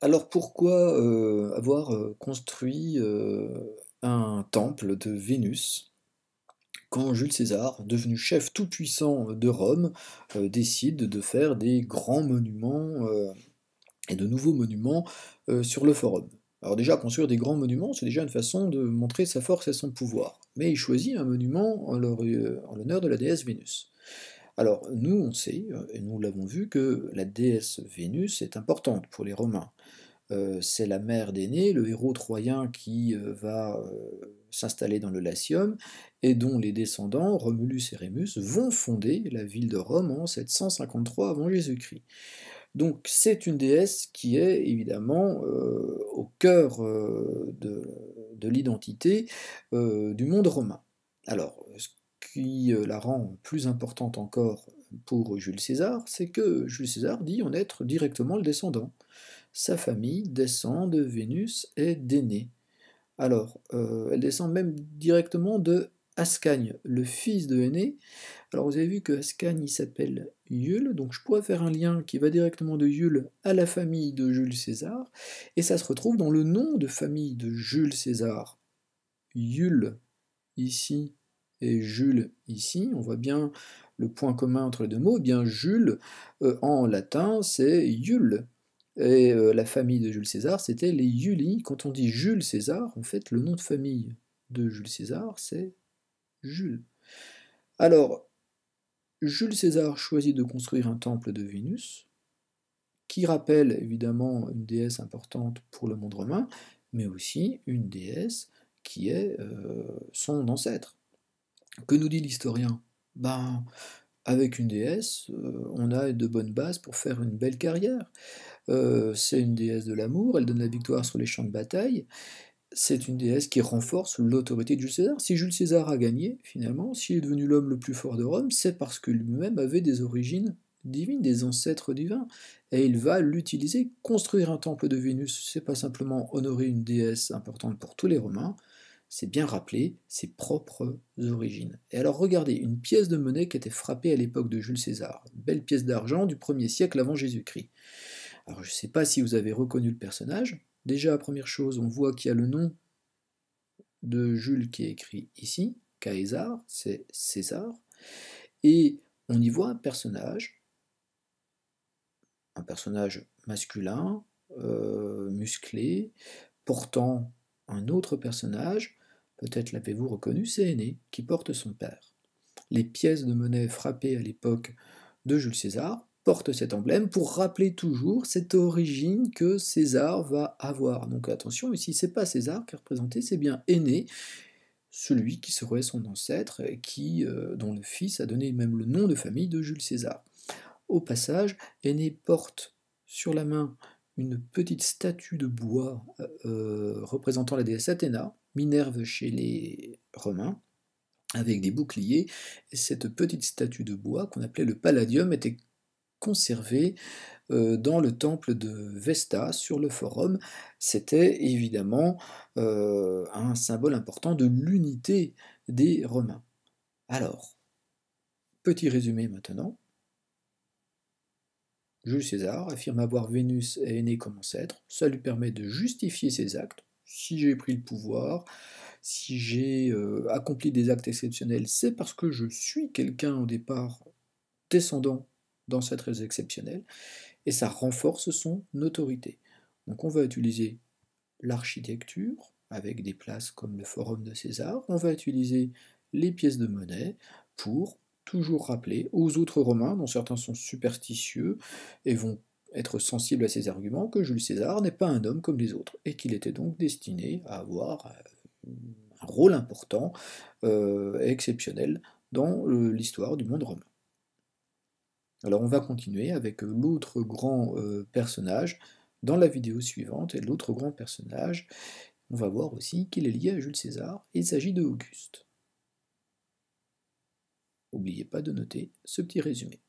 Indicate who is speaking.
Speaker 1: Alors pourquoi, avoir, construit, un temple de Vénus quand Jules César, devenu chef tout-puissant de Rome, décide de faire des grands monuments, et de nouveaux monuments, sur le forum? Alors déjà, construire des grands monuments, c'est déjà une façon de montrer sa force et son pouvoir, mais il choisit un monument en l'honneur de la déesse Vénus. Alors nous, on sait, et nous l'avons vu, que la déesse Vénus est importante pour les Romains. C'est la mère d'Énée, le héros troyen qui va s'installer dans le Latium, et dont les descendants, Romulus et Rémus, vont fonder la ville de Rome en 753 avant Jésus-Christ. Donc c'est une déesse qui est évidemment au cœur de l'identité du monde romain. Alors, ce qui la rend plus importante encore pour Jules César, c'est que Jules César dit en être directement le descendant. Sa famille descend de Vénus et d'Énée. Alors, elle descend même directement de Ascagne, le fils de Énée. Alors vous avez vu que Ascagne il s'appelle Iule, donc je pourrais faire un lien qui va directement de Iule à la famille de Jules César, et ça se retrouve dans le nom de famille de Jules César. Iule ici et Jules ici, on voit bien le point commun entre les deux mots, eh bien Jules en latin c'est Iule. Et la famille de Jules César, c'était les Iuli. Quand on dit Jules César, en fait, le nom de famille de Jules César, c'est Jules. Alors, Jules César choisit de construire un temple de Vénus, qui rappelle évidemment une déesse importante pour le monde romain, mais aussi une déesse qui est son ancêtre. Que nous dit l'historien? Ben, avec une déesse, on a de bonnes bases pour faire une belle carrière. C'est une déesse de l'amour, elle donne la victoire sur les champs de bataille, c'est une déesse qui renforce l'autorité de Jules César. Si Jules César a gagné, finalement, s'il est devenu l'homme le plus fort de Rome, c'est parce que lui-même avait des origines divines, des ancêtres divins, et il va l'utiliser. Construire un temple de Vénus, c'est pas simplement honorer une déesse importante pour tous les Romains, c'est bien rappeler ses propres origines. Et alors regardez, une pièce de monnaie qui était frappée à l'époque de Jules César, une belle pièce d'argent du 1er siècle avant Jésus-Christ. Alors je ne sais pas si vous avez reconnu le personnage. Déjà, première chose, on voit qu'il y a le nom de Jules qui est écrit ici, Caesar, c'est César, et on y voit un personnage masculin, musclé, portant un autre personnage, peut-être l'avez-vous reconnu, c'est Aîné, qui porte son père. Les pièces de monnaie frappées à l'époque de Jules César portent cet emblème pour rappeler toujours cette origine que César va avoir. Donc attention, ici c'est pas César qui est représenté, c'est bien Aîné, celui qui serait son ancêtre et dont le fils a donné même le nom de famille de Jules César. Au passage, Aîné porte sur la main une petite statue de bois représentant la déesse Athéna, Minerve chez les Romains, avec des boucliers. Et cette petite statue de bois, qu'on appelait le Palladium, était conservée dans le temple de Vesta, sur le forum. C'était évidemment un symbole important de l'unité des Romains. Alors, petit résumé maintenant. Jules César affirme avoir Vénus et Aînée comme ancêtre. Ça lui permet de justifier ses actes. Si j'ai pris le pouvoir, si j'ai accompli des actes exceptionnels, c'est parce que je suis quelqu'un au départ descendant d'ancêtres exceptionnels, et ça renforce son autorité. Donc on va utiliser l'architecture, avec des places comme le Forum de César, on va utiliser les pièces de monnaie pour toujours rappeler aux autres Romains, dont certains sont superstitieux et vont être sensibles à ces arguments, que Jules César n'est pas un homme comme les autres, et qu'il était donc destiné à avoir un rôle important et exceptionnel dans l'histoire du monde romain. Alors on va continuer avec l'autre grand personnage dans la vidéo suivante, et l'autre grand personnage, on va voir aussi qu'il est lié à Jules César, et il s'agit de Auguste. N'oubliez pas de noter ce petit résumé.